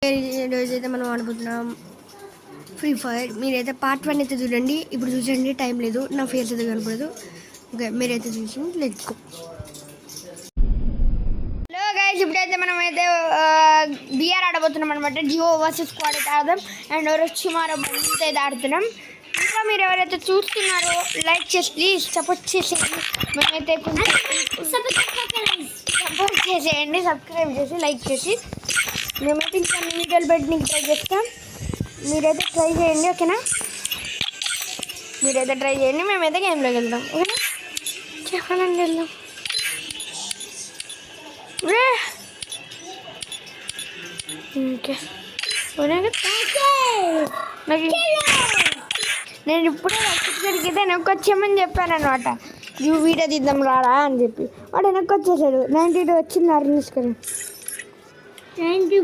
రోజైతే మనం ఆడబోతున్నాం free fire. మీరైతే పార్ట్ 1 అయితే చూడండి. ఇప్పుడు చూసండి, టైం లేదు, నా ఫేస్ అయితే కనపడదు. ఓకే, మీరైతే చూసి లెట్స్ గో. హలో గైస్, ఇప్పుడైతే మనం అయితే బిఆర్ ఆడబోతున్నాం అనమాట. జియో వర్సెస్ స్క్వాడ్ అయితే ఆడదాం. అండ్ వచ్చి మరో బండితో అయితే ఆడుతున్నాం. ఇంకా మీరు ఎవరైతే చూస్తున్నారో లైక్ చేసి ప్లీజ్ సపోర్ట్ చేసేయండి. మేమైతే కొంచెం సపోర్ట్ చేసేయండి, సబ్స్క్రైబ్ చేసి లైక్ చేసి. మేమైతే ఇంకా వీడియోలు పెట్టడానికి ట్రై చేస్తాం. మీరైతే ట్రై చేయండి, ఓకేనా? మీరైతే ట్రై చేయండి, మేమైతే గేమ్లోకి వెళ్దాం, ఓకేనా? చెప్పాలండి, వెళ్దాం. ఓకే, నేను ఇప్పుడే వెనక్కి వెనక్కి వచ్చామని చెప్పాను అనమాట. నువ్వు వీడియో తీద్దాం రారా అని చెప్పి వాడు వెనక్కి వచ్చేసాడు. 92 వచ్చింది. తీసుకొని 90